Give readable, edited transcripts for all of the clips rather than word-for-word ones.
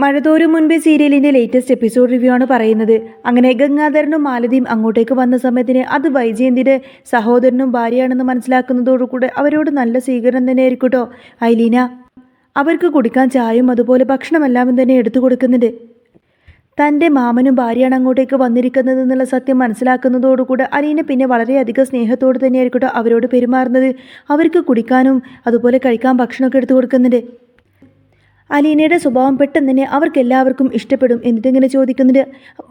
മഴതോരും മുൻപേ സീരിയലിന്റെ latest episode review ആണ് പറയുന്നത്. അങ്ങനെ ഗംഗാധരനും മാലതിയും അങ്ങോട്ടേക്ക് വന്ന സമയത്തിന് അത് വൈജയന്തിയുടെ സഹോദരനും ഭാര്യയാണെന്ന് മനസ്സിലാക്കുന്നതോടുകൂടെ അവരോട് നല്ല സ്വീകരണം തന്നെയായിരിക്കും കേട്ടോ ഐലീന. അവർക്ക് കുടിക്കാൻ ചായയും അതുപോലെ ഭക്ഷണമെല്ലാം തന്നെ എടുത്തു കൊടുക്കുന്നുണ്ട്. തൻ്റെ മാമനും ഭാര്യയാണ് അങ്ങോട്ടേക്ക് വന്നിരിക്കുന്നത് എന്നുള്ള സത്യം മനസ്സിലാക്കുന്നതോടുകൂടെ അലീന പിന്നെ വളരെയധികം സ്നേഹത്തോട് തന്നെയായിരിക്കും കേട്ടോ അവരോട് പെരുമാറുന്നത്. അവർക്ക് കുടിക്കാനും അതുപോലെ കഴിക്കാൻ ഭക്ഷണമൊക്കെ എടുത്തു കൊടുക്കുന്നുണ്ട്. അലീനയുടെ സ്വഭാവം പെട്ടെന്ന് തന്നെ അവർക്കെല്ലാവർക്കും ഇഷ്ടപ്പെടും. എന്നിട്ടിങ്ങനെ ചോദിക്കുന്നുണ്ട്,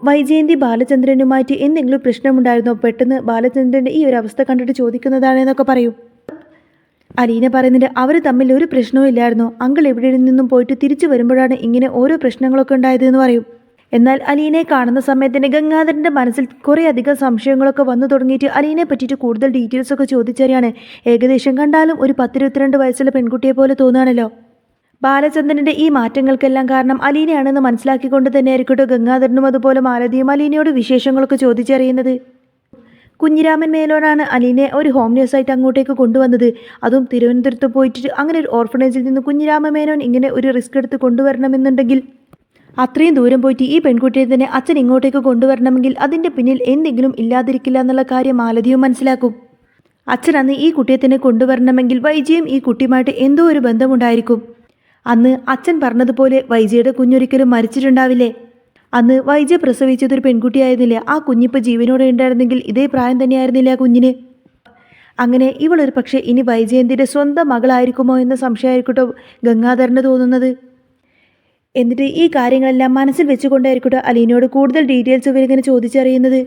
വൈജയന്തി ബാലചന്ദ്രനുമായിട്ട് എന്തെങ്കിലും പ്രശ്നമുണ്ടായിരുന്നോ? പെട്ടെന്ന് ബാലചന്ദ്രൻ്റെ ഈ ഒരു അവസ്ഥ കണ്ടിട്ട് ചോദിക്കുന്നതാണെന്നൊക്കെ പറയും. അലീന പറയുന്നുണ്ട്, അവർ തമ്മിൽ ഒരു പ്രശ്നവും ഇല്ലായിരുന്നോ? അങ്കിൾ എവിടെ നിന്നും പോയിട്ട് തിരിച്ചു വരുമ്പോഴാണ് ഇങ്ങനെ ഓരോ പ്രശ്നങ്ങളൊക്കെ ഉണ്ടായതെന്ന് പറയും. എന്നാൽ അലീനയെ കാണുന്ന സമയത്തിന് ഗംഗാധരൻ്റെ മനസ്സിൽ കുറേ അധികം സംശയങ്ങളൊക്കെ വന്നു തുടങ്ങിയിട്ട് അലീനയെ പറ്റിയിട്ട് കൂടുതൽ ഡീറ്റെയിൽസൊക്കെ ചോദിച്ചറിയാണ്. ഏകദേശം കണ്ടാലും ഒരു 10-22 വയസ്സുള്ള പെൺകുട്ടിയെ പോലെ തോന്നുകയാണല്ലോ. ബാലചന്ദ്രൻ്റെ ഈ മാറ്റങ്ങൾക്കെല്ലാം കാരണം അലീനയാണെന്ന് മനസ്സിലാക്കിക്കൊണ്ട് തന്നെയായിരിക്കട്ടെ ഗംഗാധരനും അതുപോലെ മാലതിയും അലീനയോട് വിശേഷങ്ങളൊക്കെ ചോദിച്ചറിയുന്നത്. കുഞ്ഞിരാമൻ മേനോനാണ് അലീനയെ ഒരു ഹോം നേഴ്സായിട്ട് അങ്ങോട്ടേക്ക് കൊണ്ടുവന്നത്. അതും തിരുവനന്തപുരത്ത് പോയിട്ട് അങ്ങനെ ഒരു ഓർഫനേജിൽ നിന്ന് കുഞ്ഞിരാമ മേനോൻ ഇങ്ങനെ ഒരു റിസ്ക് എടുത്ത് കൊണ്ടുവരണമെന്നുണ്ടെങ്കിൽ അത്രയും ദൂരം പോയിട്ട് ഈ പെൺകുട്ടിയെ തന്നെ അച്ഛൻ ഇങ്ങോട്ടേക്ക് കൊണ്ടുവരണമെങ്കിൽ അതിൻ്റെ പിന്നിൽ എന്തെങ്കിലും ഇല്ലാതിരിക്കില്ല എന്നുള്ള കാര്യം മാലതിയും മനസ്സിലാക്കും. അച്ഛൻ അന്ന് ഈ കുട്ടിയെ തന്നെ കൊണ്ടുവരണമെങ്കിൽ വൈജയും ഈ കുട്ടിയുമായിട്ട് എന്തോ ഒരു ബന്ധമുണ്ടായിരിക്കും. അന്ന് അച്ഛൻ പറഞ്ഞതുപോലെ വൈജയുടെ കുഞ്ഞൊരിക്കലും മരിച്ചിട്ടുണ്ടാവില്ലേ? അന്ന് വൈജ പ്രസവിച്ചതൊരു പെൺകുട്ടിയായിരുന്നില്ലേ? ആ കുഞ്ഞിപ്പോൾ ജീവനോടെ ഉണ്ടായിരുന്നെങ്കിൽ ഇതേ പ്രായം തന്നെയായിരുന്നില്ല ആ കുഞ്ഞിന്. അങ്ങനെ ഇവളൊരു പക്ഷേ ഇനി വൈജയന്തിയുടെ സ്വന്തം മകളായിരിക്കുമോ എന്ന സംശയമായിരിക്കട്ടോ ഗംഗാധരന് തോന്നുന്നത്. എന്നിട്ട് ഈ കാര്യങ്ങളെല്ലാം മനസ്സിൽ വെച്ചുകൊണ്ടായിരിക്കട്ടോ അലീനയോട് കൂടുതൽ ഡീറ്റെയിൽസ് ഇവരിങ്ങനെ ചോദിച്ചറിയുന്നത്.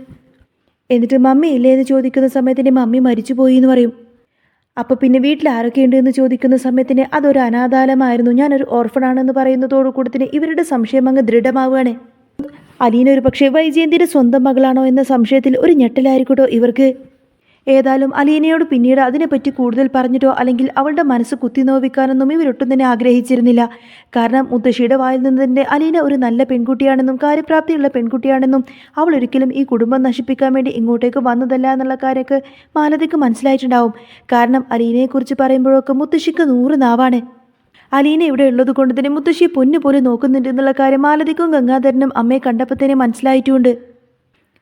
എന്നിട്ട് മമ്മി ഇല്ലേ എന്ന് ചോദിക്കുന്ന സമയത്തിൻ്റെ മമ്മി മരിച്ചുപോയി എന്ന് പറയും. അപ്പോൾ പിന്നെ വീട്ടിൽ ആരൊക്കെയുണ്ട് എന്ന് ചോദിക്കുന്ന സമയത്തിന് അതൊരു അനാഥാലയമായിരുന്നു, ഞാനൊരു ഓർഫണാണെന്ന് പറയുന്നതോടുകൂടി തന്നെ ഇവരുടെ സംശയം അങ്ങ് ദൃഢമാവുകയാണ്. അലീന ഒരു പക്ഷേ വൈജയന്തിയുടെ സ്വന്തം മകളാണോ എന്ന സംശയത്തിൽ ഒരു ഞെട്ടലായിരിക്കട്ടോ ഇവർക്ക്. ഏതായാലും അലീനയോട് പിന്നീട് അതിനെപ്പറ്റി കൂടുതൽ പറഞ്ഞിട്ടോ അല്ലെങ്കിൽ അവളുടെ മനസ്സ് കുത്തിനോവിക്കാനൊന്നും ഇവരൊട്ടും തന്നെ ആഗ്രഹിച്ചിരുന്നില്ല. കാരണം മുത്തശ്ശിയുടെ വായിൽ നിന്ന് തന്നെ അലീന ഒരു നല്ല പെൺകുട്ടിയാണെന്നും കാര്യപ്രാപ്തിയുള്ള പെൺകുട്ടിയാണെന്നും അവൾ ഒരിക്കലും ഈ കുടുംബം നശിപ്പിക്കാൻ വേണ്ടി ഇങ്ങോട്ടേക്ക് വന്നതല്ല എന്നുള്ള കാര്യമൊക്കെ മാലതിക്ക് മനസ്സിലായിട്ടുണ്ടാവും. കാരണം അലീനയെക്കുറിച്ച് പറയുമ്പോഴൊക്കെ മുത്തശ്ശിക്ക് 100 നാവാണ്. അലീന ഇവിടെ ഉള്ളത് കൊണ്ട് തന്നെ മുത്തശ്ശിയെ പൊന്നു പോലെ നോക്കുന്നുണ്ട് എന്നുള്ള കാര്യം മാലതിക്കും ഗംഗാധരനും അമ്മയെ കണ്ടപ്പോൾ തന്നെ മനസ്സിലായിട്ടുമുണ്ട്.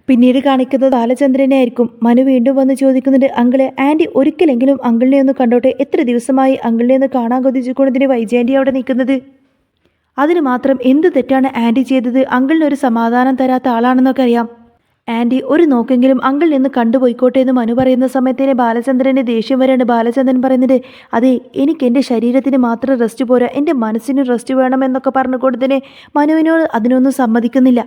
പിന്നീട് കാണിക്കുന്നത് ബാലചന്ദ്രനെ ആയിരിക്കും. മനു വീണ്ടും വന്ന് ചോദിക്കുന്നുണ്ട്, അങ്കിളെ ആൻറ്റി ഒരിക്കലെങ്കിലും അങ്കിളിനെ ഒന്ന് കണ്ടോട്ടെ? എത്ര ദിവസമായി അങ്കിളിനെ ഒന്ന് കാണാൻ കൊതിച്ചുകൊണ്ടതിന് വൈജയന്തി അവിടെ നിൽക്കുന്നത്. അതിന് മാത്രം എന്ത് തെറ്റാണ് ആൻറ്റി ചെയ്തത്? അങ്കിളിനൊരു സമാധാനം തരാത്ത ആളാണെന്നൊക്കെ അറിയാം. ആൻറ്റി ഒരു നോക്കെങ്കിലും അങ്കിളിൽ നിന്ന് കണ്ടുപോയിക്കോട്ടെ എന്ന് മനു പറയുന്ന സമയത്തേനെ ബാലചന്ദ്രൻ്റെ ദേഷ്യം വരെയാണ്. ബാലചന്ദ്രൻ പറയുന്നത്, അതെ എനിക്ക് എൻ്റെ ശരീരത്തിന് മാത്രം റെസ്റ്റ് പോരാ, എൻ്റെ മനസ്സിന് റെസ്റ്റ് വേണമെന്നൊക്കെ പറഞ്ഞുകൊണ്ട് തന്നെ മനുവിനോട് അതിനൊന്നും സമ്മതിക്കുന്നില്ല.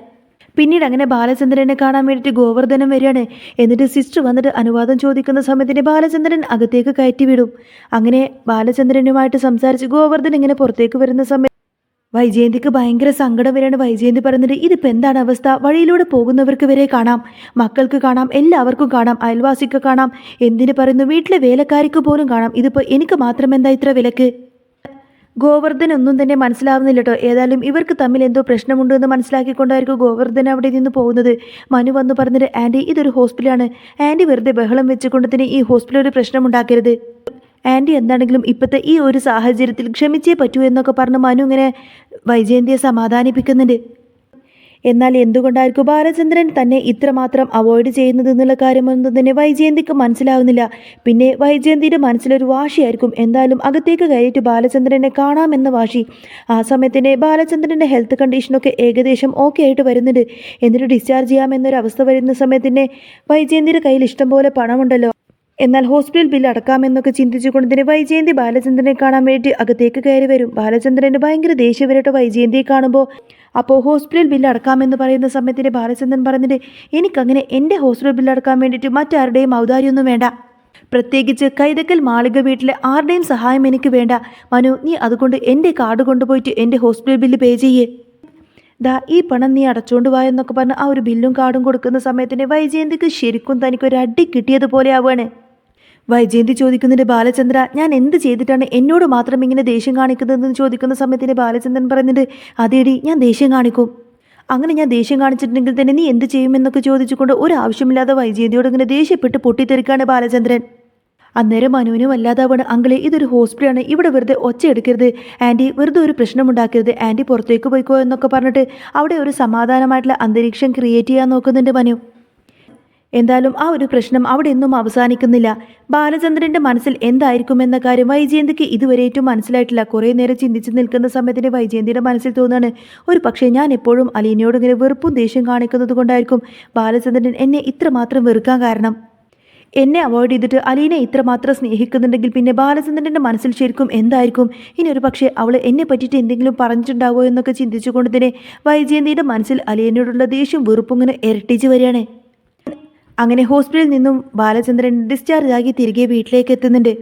പിന്നീട് അങ്ങനെ ബാലചന്ദ്രനെ കാണാൻ വേണ്ടിയിട്ട് ഗോവർദ്ധനം വരികയാണ്. എന്നിട്ട് സിസ്റ്റർ വന്നിട്ട് അനുവാദം ചോദിക്കുന്ന സമയത്തിന് ബാലചന്ദ്രൻ അകത്തേക്ക് കയറ്റി വിടും. അങ്ങനെ ബാലചന്ദ്രനുമായിട്ട് സംസാരിച്ച് ഗോവർദ്ധൻ ഇങ്ങനെ പുറത്തേക്ക് വരുന്ന സമയത്ത് വൈജയന്തിക്ക് ഭയങ്കര സങ്കടം വരെയാണ്. വൈജയന്തി പറയുന്നത്, ഇതിപ്പോൾ എന്താണ് അവസ്ഥ? വഴിയിലൂടെ പോകുന്നവർക്ക് വരെ കാണാം, മക്കൾക്ക് കാണാം, എല്ലാവർക്കും കാണാം, അയൽവാസിക്ക് കാണാം, എന്തിന് പറയുന്നു വീട്ടിലെ വേലക്കാരിക്ക് പോലും കാണാം. ഇതിപ്പോൾ എനിക്ക് മാത്രം എന്താ ഇത്ര വിലക്ക്? ഗോവർദ്ധൻ ഒന്നും തന്നെ മനസ്സിലാവുന്നില്ല കേട്ടോ. ഏതായാലും ഇവർക്ക് തമ്മിൽ എന്തോ പ്രശ്നമുണ്ടോ എന്ന് മനസ്സിലാക്കിക്കൊണ്ടായിരിക്കും ഗോവർദ്ധൻ അവിടെ നിന്ന് പോകുന്നത്. മനു വന്ന് പറഞ്ഞിട്ട്, ആൻറ്റി ഇതൊരു ഹോസ്പിറ്റലാണ്, ആൻറ്റി വെറുതെ ബഹളം വെച്ചുകൊണ്ട് തന്നെ ഈ ഹോസ്പിറ്റൽ ഒരു പ്രശ്നമുണ്ടാക്കരുത്. ആൻറ്റി എന്താണെങ്കിലും ഇപ്പോഴത്തെ ഈ ഒരു സാഹചര്യത്തിൽ ക്ഷമിച്ചേ പറ്റൂ എന്നൊക്കെ പറഞ്ഞ് മനു ഇങ്ങനെ വൈജയന്തിയെ സമാധാനിപ്പിക്കുന്നുണ്ട്. എന്നാൽ എന്തുകൊണ്ടായിരിക്കും ബാലചന്ദ്രൻ തന്നെ ഇത്രമാത്രം അവോയ്ഡ് ചെയ്യുന്നത് എന്നുള്ള കാര്യമൊന്നും തന്നെ വൈജയന്തിക്ക് മനസ്സിലാവുന്നില്ല. പിന്നെ വൈജയന്തിയുടെ മനസ്സിലൊരു വാശിയായിരിക്കും, എന്തായാലും അകത്തേക്ക് കയറിയിട്ട് ബാലചന്ദ്രനെ കാണാമെന്ന വാശി. ആ സമയത്തിന് ബാലചന്ദ്രൻ്റെ ഹെൽത്ത് കണ്ടീഷനൊക്കെ ഏകദേശം ഓക്കെ ആയിട്ട് വരുന്നുണ്ട്. എന്നിട്ട് ഡിസ്ചാർജ് ചെയ്യാമെന്നൊരവസ്ഥ വരുന്ന സമയത്തിന് വൈജയന്തിയുടെ കയ്യിൽ ഇഷ്ടം പോലെ പണമുണ്ടല്ലോ. എന്നാൽ ഹോസ്പിറ്റൽ ബില്ല് അടക്കാമെന്നൊക്കെ ചിന്തിച്ചുകൊണ്ട് തന്നെ വൈജയന്തി ബാലചന്ദ്രനെ കാണാൻ വേണ്ടി അകത്തേക്ക് കയറി വരും. ബാലചന്ദ്രന് ഭയങ്കര ദേഷ്യം വരട്ടെ വൈജയന്തിയെ കാണുമ്പോൾ. അപ്പോൾ ഹോസ്പിറ്റൽ ബില്ല് അടക്കാമെന്ന് പറയുന്ന സമയത്തിന് ബാലചന്ദ്രൻ പറഞ്ഞിട്ട്, എനിക്കങ്ങനെ എൻ്റെ ഹോസ്പിറ്റൽ ബില്ല് അടക്കാൻ വേണ്ടിയിട്ട് മറ്റാരുടെയും ഔദാര്യമൊന്നും വേണ്ട, പ്രത്യേകിച്ച് കൈതക്കൽ മാളിക വീട്ടിലെ ആരുടെയും സഹായം എനിക്ക് വേണ്ട. മനു, നീ അതുകൊണ്ട് എൻ്റെ കാർഡ് കൊണ്ടുപോയിട്ട് എൻ്റെ ഹോസ്പിറ്റൽ ബില്ല് പേ ചെയ്യേ. ദാ ഈ പണം നീ അടച്ചുകൊണ്ട് പോയ എന്നൊക്കെ പറഞ്ഞ് ആ ഒരു ബില്ലും കാർഡും കൊടുക്കുന്ന സമയത്തിന് വൈജയന്തിക്ക് ശരിക്കും തനിക്കൊരു അടി കിട്ടിയതുപോലെ ആവുകയാണ്. വൈജയന്തി ചോദിക്കുന്നുണ്ട്, ബാലചന്ദ്ര ഞാൻ എന്ത് ചെയ്തിട്ടാണ് എന്നോട് മാത്രം ഇങ്ങനെ ദേഷ്യം കാണിക്കുന്നതെന്ന് ചോദിക്കുന്ന സമയത്തിന് ബാലചന്ദ്രൻ പറയുന്നുണ്ട്, അതേടി ഞാൻ ദേഷ്യം കാണിക്കും. അങ്ങനെ ഞാൻ ദേഷ്യം കാണിച്ചിട്ടുണ്ടെങ്കിൽ തന്നെ നീ എന്ത് ചെയ്യുമെന്നൊക്കെ ചോദിച്ചുകൊണ്ട് ഒരു ആവശ്യമില്ലാതെ വൈജയന്തിയോട് ഇങ്ങനെ ദേഷ്യപ്പെട്ട് പൊട്ടിത്തെറിക്കാണ് ബാലചന്ദ്രൻ. അന്നേരം മനുവിന് വല്ലാതാവാണ്. അങ്കിളെ, ഇതൊരു ഹോസ്പിറ്റലാണ്, ഇവിടെ വെറുതെ ഒച്ച എടുക്കരുത് ആൻറ്റി, വെറുതെ ഒരു പ്രശ്നമുണ്ടാക്കരുത് ആൻറ്റി, പുറത്തേക്ക് പോയിക്കോ എന്നൊക്കെ പറഞ്ഞിട്ട് അവിടെ ഒരു സമാധാനമായിട്ടുള്ള അന്തരീക്ഷം ക്രിയേറ്റ് ചെയ്യാൻ നോക്കുന്നുണ്ട് മനു. എന്തായാലും ആ ഒരു പ്രശ്നം അവിടെ ഒന്നും അവസാനിക്കുന്നില്ല. ബാലചന്ദ്രന്റെ മനസ്സിൽ എന്തായിരിക്കുമെന്ന കാര്യം വൈജയന്തിക്ക് ഇതുവരെയും മനസ്സിലായിട്ടില്ല. കുറേ നേരം ചിന്തിച്ച് നിൽക്കുന്ന സമയത്തിന് വൈജയന്തിയുടെ മനസ്സിൽ തോന്നുകയാണ്, ഒരു പക്ഷേ ഞാൻ എപ്പോഴും അലീനയോട് ഇങ്ങനെ വെറുപ്പും ദേഷ്യം കാണിക്കുന്നത് കൊണ്ടായിരിക്കും ബാലചന്ദ്രൻ എന്നെ ഇത്രമാത്രം വെറുക്കാൻ കാരണം. എന്നെ അവോയ്ഡ് ചെയ്തിട്ട് അലീനെ ഇത്രമാത്രം സ്നേഹിക്കുന്നുണ്ടെങ്കിൽ പിന്നെ ബാലചന്ദ്രൻ്റെ മനസ്സിൽ ശരിക്കും എന്തായിരിക്കും? ഇനി ഒരു പക്ഷേ അവൾ എന്നെ പറ്റിയിട്ട് എന്തെങ്കിലും പറഞ്ഞിട്ടുണ്ടാവോ എന്നൊക്കെ ചിന്തിച്ചുകൊണ്ട് തന്നെ വൈജയന്തിയുടെ മനസ്സിൽ അലീനയോടുള്ള ദേഷ്യം വെറുപ്പും ഇങ്ങനെ ഇരട്ടിച്ച് വരികയാണ്. അങ്ങനെ ഹോസ്പിറ്റലിൽ നിന്നും ബാലചന്ദ്രൻ ഡിസ്ചാർജ് ആക്കി തിരികെ വീട്ടിലേക്ക് എത്തുന്നുണ്ട്.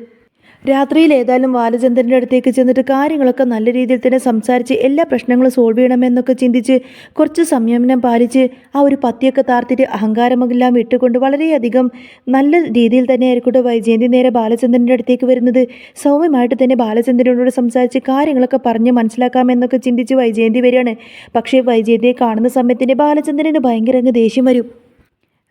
രാത്രിയിൽ ഏതായാലും ബാലചന്ദ്രൻ്റെ അടുത്തേക്ക് ചെന്നിട്ട് കാര്യങ്ങളൊക്കെ നല്ല രീതിയിൽ തന്നെ സംസാരിച്ച് എല്ലാ പ്രശ്നങ്ങളും സോൾവ് ചെയ്യണമെന്നൊക്കെ ചിന്തിച്ച് കുറച്ച് സംയമനം പാലിച്ച് ആ ഒരു പത്തിയൊക്കെ താർത്തിട്ട് അഹങ്കാരമെല്ലാം ഇട്ടുകൊണ്ട് വളരെയധികം നല്ല രീതിയിൽ തന്നെ ആയിരിക്കട്ടെ വൈജയന്തി നേരെ ബാലചന്ദ്രൻ്റെ അടുത്തേക്ക് വരുന്നത്. സൗമ്യമായിട്ട് തന്നെ ബാലചന്ദ്രനോട് സംസാരിച്ച് കാര്യങ്ങളൊക്കെ പറഞ്ഞ് മനസ്സിലാക്കാമെന്നൊക്കെ ചിന്തിച്ച് വൈജയന്തി വരികയാണ്. പക്ഷേ വൈജയന്തിയെ കാണുന്ന സമയത്തിന് ബാലചന്ദ്രന് ഭയങ്കര ദേഷ്യം വരും.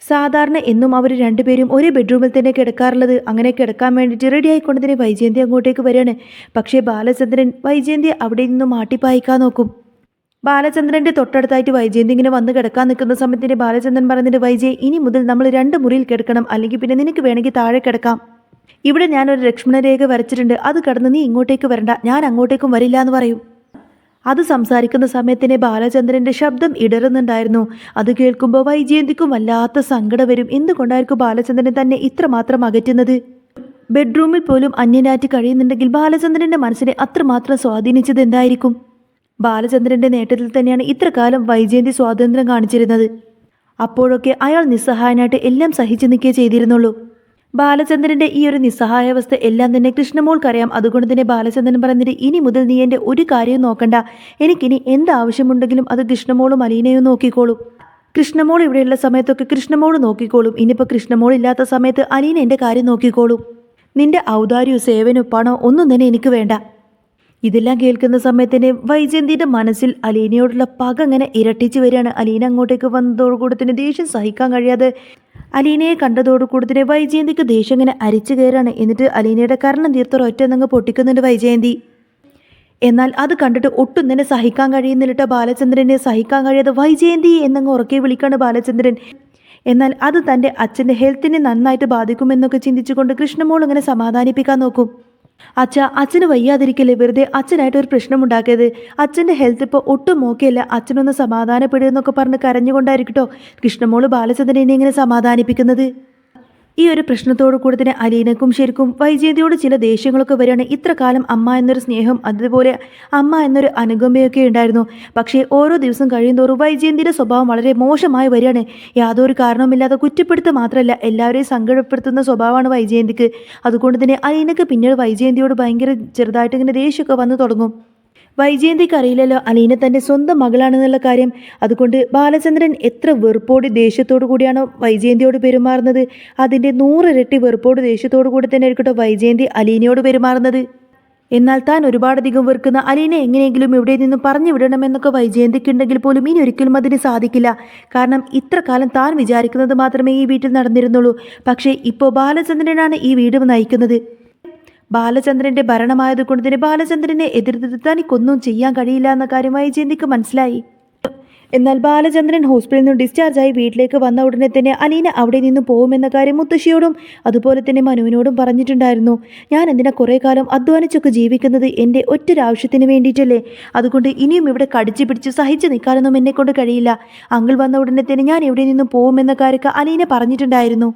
സാധാരണ എന്നും അവർ രണ്ടുപേരും ഒരേ ബെഡ്റൂമിൽ തന്നെ കിടക്കാറുള്ളത്. അങ്ങനെ കിടക്കാൻ വേണ്ടിയിട്ട് റെഡി ആയിക്കൊണ്ട് തന്നെ വൈജയന്തി അങ്ങോട്ടേക്ക് വരികയാണ്. പക്ഷേ ബാലചന്ദ്രൻ വൈജയന്തി അവിടെ നിന്നും മാട്ടിപ്പായിക്കാൻ നോക്കും. ബാലചന്ദ്രൻ്റെ തൊട്ടടുത്തായിട്ട് വൈജയന്തി ഇങ്ങനെ വന്ന് കിടക്കാൻ നിൽക്കുന്ന സമയത്തിന് ബാലചന്ദ്രൻ പറഞ്ഞിട്ട്, വൈജയ്, ഇനി മുതൽ നമ്മൾ 2 മുറിയിൽ കിടക്കണം, അല്ലെങ്കിൽ പിന്നെ നിനക്ക് വേണമെങ്കിൽ താഴെ കിടക്കാം. ഇവിടെ ഞാനൊരു ലക്ഷ്മണരേഖ വരച്ചിട്ടുണ്ട്, അത് കടന്ന് നീ ഇങ്ങോട്ടേക്ക് വരണ്ട, ഞാൻ അങ്ങോട്ടേക്കും വരില്ല എന്ന് പറയും. അത് സംസാരിക്കുന്ന സമയത്തിന് ബാലചന്ദ്രൻ്റെ ശബ്ദം ഇടറുന്നുണ്ടായിരുന്നു. അത് കേൾക്കുമ്പോൾ വൈജയന്തിക്കും വല്ലാത്ത സങ്കടം വരും. എന്തുകൊണ്ടായിരിക്കും ബാലചന്ദ്രൻ തന്നെ ഇത്രമാത്രം അകറ്റുന്നത്? ബെഡ്റൂമിൽ പോലും അന്യനാറ്റി കഴിയുന്നുണ്ടെങ്കിൽ ബാലചന്ദ്രൻ്റെ മനസ്സിനെ അത്രമാത്രം സ്വാധീനിച്ചത് എന്തായിരിക്കും? ബാലചന്ദ്രൻ്റെ നേട്ടത്തിൽ തന്നെയാണ് ഇത്രകാലം വൈജയന്തി സ്വാതന്ത്ര്യം കാണിച്ചിരുന്നത്. അപ്പോഴൊക്കെ അയാൾ നിസ്സഹായനായിട്ട് എല്ലാം സഹിച്ചു നിൽക്കുകയേ ചെയ്തിരുന്നുള്ളൂ. ബാലചന്ദ്രൻ്റെ ഈ ഒരു നിസ്സഹായാവസ്ഥ എല്ലാം തന്നെ കൃഷ്ണമോൾക്കറിയാം. അതുകൊണ്ട് തന്നെ ബാലചന്ദ്രൻ പറഞ്ഞിട്ട്, ഇനി മുതൽ നീ എൻ്റെ ഒരു കാര്യവും നോക്കണ്ട, എനിക്കിനി എന്താവശ്യമുണ്ടെങ്കിലും അത് കൃഷ്ണമോളും അലീനയും നോക്കിക്കോളും. കൃഷ്ണമോൾ ഇവിടെയുള്ള സമയത്തൊക്കെ കൃഷ്ണമോൾ നോക്കിക്കോളും. ഇനിയിപ്പോൾ കൃഷ്ണമോൾ ഇല്ലാത്ത സമയത്ത് അലീന എൻ്റെ കാര്യം നോക്കിക്കോളും. നിന്റെ ഔദാര്യവും സേവനവും പണോ ഒന്നും തന്നെ എനിക്ക് വേണ്ട. ഇതെല്ലാം കേൾക്കുന്ന സമയത്തിന് വൈജയന്തിയുടെ മനസ്സിൽ അലീനയോടുള്ള പക അങ്ങനെ ഇരട്ടിച്ച് വരികയാണ്. അലീന അങ്ങോട്ടേക്ക് വന്നതോടുകൂടി തന്നെ ദേഷ്യം സഹിക്കാൻ കഴിയാതെ അലീനയെ കണ്ടതോടുകൂടി തന്നെ വൈജയന്തിക്ക് ദേഷ്യം ഇങ്ങനെ അരിച്ചു കയറാണ്. എന്നിട്ട് അലീനയുടെ കർണം തീർത്ത ഒറ്റ എന്നങ്ങ് പൊട്ടിക്കുന്നുണ്ട് വൈജയന്തി. എന്നാൽ അത് കണ്ടിട്ട് ഒട്ടും തന്നെ സഹിക്കാൻ കഴിയുന്നില്ല ബാലചന്ദ്രനെ. സഹിക്കാൻ കഴിയാതെ വൈജയന്തി എന്നങ്ങ് ഉറക്കെ വിളിക്കാണ് ബാലചന്ദ്രൻ. എന്നാൽ അത് തൻ്റെ അച്ഛൻ്റെ ഹെൽത്തിനെ നന്നായിട്ട് ബാധിക്കുമെന്നൊക്കെ ചിന്തിച്ചുകൊണ്ട് കൃഷ്ണമോൾ ഇങ്ങനെ സമാധാനിപ്പിക്കാൻ നോക്കും. അച്ഛന് വയ്യാതിരിക്കല്ലേ, വെറുതെ അച്ഛനായിട്ട് ഒരു പ്രശ്നമുണ്ടാക്കിയത്, അച്ഛൻ്റെ ഹെൽത്ത് ഇപ്പോൾ ഒട്ടും ഓക്കെയല്ല, അച്ഛനൊന്ന് സമാധാനപ്പെടുന്നൊക്കെ പറഞ്ഞ് കരഞ്ഞുകൊണ്ടായിരിക്കട്ടോ കൃഷ്ണമോള് ബാലചന്ദ്രനെ ഇങ്ങനെ സമാധാനിപ്പിക്കുന്നത്. ഈ ഒരു പ്രശ്നത്തോടു കൂടി തന്നെ അലീനക്കും ശരിക്കും വൈജയന്തിയോട് ചില ദേഷ്യങ്ങളൊക്കെ വരികയാണ്. ഇത്ര കാലം അമ്മ എന്നൊരു സ്നേഹം, അതുപോലെ അമ്മ എന്നൊരു അനുകമ്പയൊക്കെ ഉണ്ടായിരുന്നു. പക്ഷേ ഓരോ ദിവസം കഴിയുന്തോറും വൈജയന്തിയുടെ സ്വഭാവം വളരെ മോശമായി വരികയാണ്. യാതൊരു കാരണവുമില്ലാതെ കുറ്റപ്പെടുത്തുക മാത്രമല്ല, എല്ലാവരെയും സങ്കടപ്പെടുത്തുന്ന സ്വഭാവമാണ് വൈജയന്തിക്ക്. അതുകൊണ്ട് തന്നെ അലീനക്ക് പിന്നീട് വൈജയന്തിയോട് ഭയങ്കര ചെറുതായിട്ട് ഇങ്ങനെ ദേഷ്യമൊക്കെ വന്നു തുടങ്ങും. വൈജയന്തിക്ക് അറിയില്ലല്ലോ അലീന തൻ്റെ സ്വന്തം മകളാണെന്നുള്ള കാര്യം. അതുകൊണ്ട് ബാലചന്ദ്രൻ എത്ര വെറുപ്പോട് ദേഷ്യത്തോടു കൂടിയാണോ വൈജയന്തിയോട് പെരുമാറുന്നത്, അതിൻ്റെ 100 ഇരട്ടി വെറുപ്പോട് ദേഷ്യത്തോടു കൂടി തന്നെ ആയിരിക്കട്ടെ വൈജയന്തി അലീനയോട് പെരുമാറുന്നത്. എന്നാൽ താൻ ഒരുപാടധികം വെറുക്കുന്ന അലീനെ എങ്ങനെയെങ്കിലും ഇവിടെ നിന്നും പറഞ്ഞു വിടണമെന്നൊക്കെ വൈജയന്തിക്കുണ്ടെങ്കിൽ പോലും ഇനി ഒരിക്കലും അതിന് സാധിക്കില്ല. കാരണം ഇത്ര കാലം താൻ വിചാരിക്കുന്നത് മാത്രമേ ഈ വീട്ടിൽ നടന്നിരുന്നുള്ളൂ. പക്ഷേ ഇപ്പോൾ ബാലചന്ദ്രനാണ് ഈ വീട് നയിക്കുന്നത്. ബാലചന്ദ്രൻ്റെ ഭരണമായതുകൊണ്ട് തന്നെ ബാലചന്ദ്രനെ എതിർത്ത് തനിക്കൊന്നും ചെയ്യാൻ കഴിയില്ല എന്ന കാര്യം വൈജയന്തിക്ക് മനസ്സിലായി. എന്നാൽ ബാലചന്ദ്രൻ ഹോസ്പിറ്റലിൽ നിന്ന് ഡിസ്ചാർജായി വീട്ടിലേക്ക് വന്ന ഉടനെ തന്നെ അലീന അവിടെ നിന്ന് പോകുമെന്ന കാര്യം മുത്തശ്ശിയോടും അതുപോലെ തന്നെ മനുവിനോടും പറഞ്ഞിട്ടുണ്ടായിരുന്നു. ഞാൻ എന്തിനാ കുറേ കാലം അധ്വാനിച്ചൊക്കെ ജീവിക്കുന്നത്, എൻ്റെ ഒറ്റൊരാവശ്യത്തിന് വേണ്ടിയിട്ടല്ലേ. അതുകൊണ്ട് ഇനിയും ഇവിടെ കടിച്ചു പിടിച്ച് സഹിച്ച് നിൽക്കാനൊന്നും എന്നെക്കൊണ്ട് കഴിയില്ല. അങ്കിൾ വന്ന ഉടനെ തന്നെ ഞാൻ ഇവിടെ നിന്നും പോകുമെന്ന കാര്യമൊക്കെ അലീന പറഞ്ഞിട്ടുണ്ടായിരുന്നു.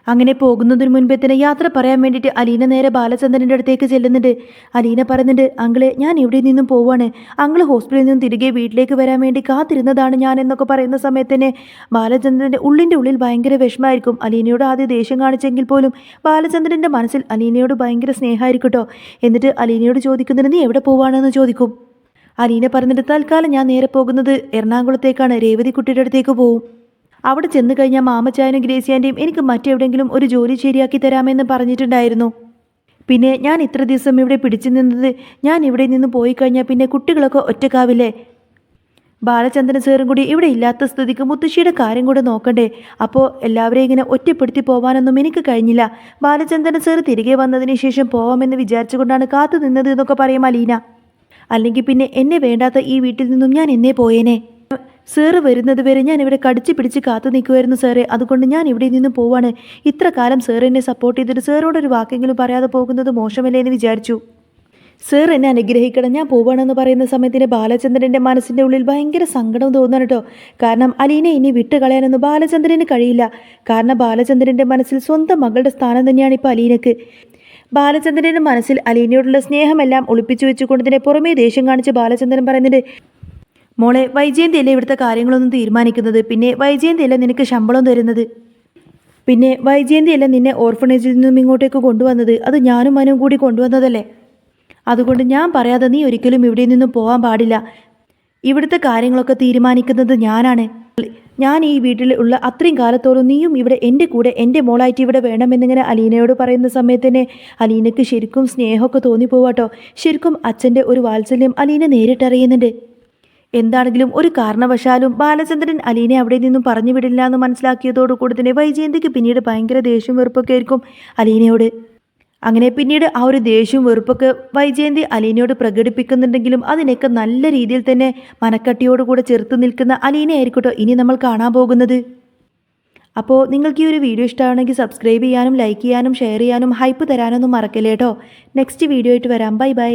അങ്ങനെ പോകുന്നതിന് മുൻപേ തന്നെ യാത്ര പറയാൻ വേണ്ടിയിട്ട് അലീന നേരെ ബാലചന്ദ്രൻ്റെ അടുത്തേക്ക് ചെല്ലുന്നുണ്ട്. അലീന പറയുന്നുണ്ട്, അങ്കിളെ, ഞാൻ ഇവിടെ നിന്നും പോവാണ്, അങ്കിൾ ഹോസ്പിറ്റലിൽ നിന്നും തിരികെ വീട്ടിലേക്ക് വരാൻ വേണ്ടി കാത്തിരുന്നതാണ് ഞാൻ എന്നൊക്കെ പറയുന്ന സമയത്ത് തന്നെ ബാലചന്ദ്രൻ്റെ ഉള്ളിൻ്റെ ഉള്ളിൽ ഭയങ്കര വിഷമമായിരിക്കും. അലീനയോട് ആദ്യം ദേഷ്യം കാണിച്ചെങ്കിൽ പോലും ബാലചന്ദ്രൻ്റെ മനസ്സിൽ അലീനയോട് ഭയങ്കര സ്നേഹമായിരിക്കട്ടോ. എന്നിട്ട് അലീനയോട് ചോദിക്കുന്നുണ്ട്, നീ എവിടെ പോവാണെന്ന് ചോദിക്കും. അലീന പറഞ്ഞിട്ട്, തൽക്കാലം ഞാൻ നേരെ പോകുന്നത് എറണാകുളത്തേക്കാണ്, രേവതി കുട്ടിയുടെ അടുത്തേക്ക് പോവും. അവിടെ ചെന്ന് കഴിഞ്ഞാൽ മാമച്ചായനും ഗ്രേസിയാൻ്റെയും എനിക്ക് മറ്റെവിടെയെങ്കിലും ഒരു ജോലി ശരിയാക്കി തരാമെന്ന് പറഞ്ഞിട്ടുണ്ടായിരുന്നു. പിന്നെ ഞാൻ ഇത്ര ദിവസം ഇവിടെ പിടിച്ചു നിന്നത്, ഞാൻ ഇവിടെ നിന്ന് പോയി കഴിഞ്ഞാൽ പിന്നെ കുട്ടികളൊക്കെ ഒറ്റക്കാവില്ലേ. ബാലചന്ദ്രൻ സാറും കൂടി ഇവിടെ ഇല്ലാത്ത സ്ഥിതിക്ക് മുത്തശ്ശിയുടെ കാര്യം കൂടെ നോക്കണ്ടേ. അപ്പോൾ എല്ലാവരെയും ഇങ്ങനെ ഒറ്റപ്പെടുത്തി പോകാനൊന്നും എനിക്ക് കഴിഞ്ഞില്ല. ബാലചന്ദ്രൻ സാർ തിരികെ വന്നതിന് ശേഷം പോവാമെന്ന് വിചാരിച്ചുകൊണ്ടാണ് കാത്തു നിന്നത് എന്നൊക്കെ പറയും അലീന. അല്ലെങ്കിൽ പിന്നെ എന്നെ വേണ്ടാത്ത ഈ വീട്ടിൽ നിന്നും ഞാൻ എന്നേ പോയേനെ. സാറ് വരുന്നത് വരെ ഞാൻ ഇവിടെ കടിച്ചു പിടിച്ച് കാത്തു നിൽക്കുമായിരുന്നു സാറേ. അതുകൊണ്ട് ഞാൻ ഇവിടെ നിന്ന് പോവാണ്. ഇത്ര കാലം സാർ എന്നെ സപ്പോർട്ട് ചെയ്തിട്ട് സാറോടൊരു വാക്കെങ്കിലും പറയാതെ പോകുന്നത് മോശമല്ലേ എന്ന് വിചാരിച്ചു. സാർ എന്നെ അനുഗ്രഹിക്കണം, ഞാൻ പോവാണെന്ന് പറയുന്ന സമയത്തിന് ബാലചന്ദ്രൻ്റെ മനസ്സിൻ്റെ ഉള്ളിൽ ഭയങ്കര സങ്കടം തോന്നാണ് കേട്ടോ. കാരണം അലീനെ ഇനി വിട്ടുകളയാനൊന്നും ബാലചന്ദ്രന് കഴിയില്ല. കാരണം ബാലചന്ദ്രൻ്റെ മനസ്സിൽ സ്വന്തം മകളുടെ സ്ഥാനം തന്നെയാണ് ഇപ്പോൾ അലീനക്ക്. ബാലചന്ദ്രൻ്റെ മനസ്സിൽ അലീനയോടുള്ള സ്നേഹമെല്ലാം ഒളിപ്പിച്ചു വെച്ചുകൊണ്ടതിനെ പുറമേ ദേഷ്യം കാണിച്ച് ബാലചന്ദ്രൻ പറയുന്നുണ്ട്, മോളെ വൈജയന്തിയല്ലേ ഇവിടുത്തെ കാര്യങ്ങളൊന്നും തീരുമാനിക്കുന്നത്. പിന്നെ വൈജയന്തിയല്ല നിനക്ക് ശമ്പളം തരുന്നത്. പിന്നെ വൈജയന്തിയല്ല നിന്നെ ഓർഫണേജിൽ നിന്നും ഇങ്ങോട്ടേക്ക് കൊണ്ടുവന്നത്. അത് ഞാനും മനുവും കൂടി കൊണ്ടുവന്നതല്ലേ. അതുകൊണ്ട് ഞാൻ പറയാതെ നീ ഒരിക്കലും ഇവിടെ നിന്നും പോകാൻ പാടില്ല. ഇവിടുത്തെ കാര്യങ്ങളൊക്കെ തീരുമാനിക്കുന്നത് ഞാനാണ്. ഞാൻ ഈ വീട്ടിൽ ഉള്ള അത്രയും കാലത്തോളം നീയും ഇവിടെ എൻ്റെ കൂടെ എൻ്റെ മോളായിട്ട് ഇവിടെ വേണമെന്നിങ്ങനെ അലീനയോട് പറയുന്ന സമയത്ത് തന്നെ അലീനയ്ക്ക് ശരിക്കും സ്നേഹമൊക്കെ തോന്നിപ്പോവാട്ടോ. ശരിക്കും അച്ഛൻ്റെ ഒരു വാത്സല്യം അലീന നേരിട്ടറിയുന്നുണ്ട്. എന്താണെങ്കിലും ഒരു കാരണവശാലും ബാലചന്ദ്രൻ അലീനെ അവിടെ നിന്നും പറഞ്ഞു വിടില്ല എന്ന് മനസ്സിലാക്കിയതോടുകൂടി തന്നെ വൈജയന്തിക്ക് പിന്നീട് ഭയങ്കര ദേഷ്യവും വെറുപ്പൊക്കെ ആയിരിക്കും അലീനയോട്. അങ്ങനെ പിന്നീട് ആ ഒരു ദേഷ്യവും വെറുപ്പൊക്കെ വൈജയന്തി അലീനയോട് പ്രകടിപ്പിക്കുന്നുണ്ടെങ്കിലും അതിനൊക്കെ നല്ല രീതിയിൽ തന്നെ മനക്കട്ടിയോടുകൂടെ ചെറുത്ത് നിൽക്കുന്ന അലീനയായിരിക്കട്ടോ ഇനി നമ്മൾ കാണാൻ പോകുന്നത്. അപ്പോൾ നിങ്ങൾക്ക് ഈ ഒരു വീഡിയോ ഇഷ്ടമാണെങ്കിൽ സബ്സ്ക്രൈബ് ചെയ്യാനും ലൈക്ക് ചെയ്യാനും ഷെയർ ചെയ്യാനും ഹൈപ്പ് തരാനൊന്നും മറക്കല്ലേ കേട്ടോ. നെക്സ്റ്റ് വീഡിയോ ആയിട്ട് വരാം. Bye bye.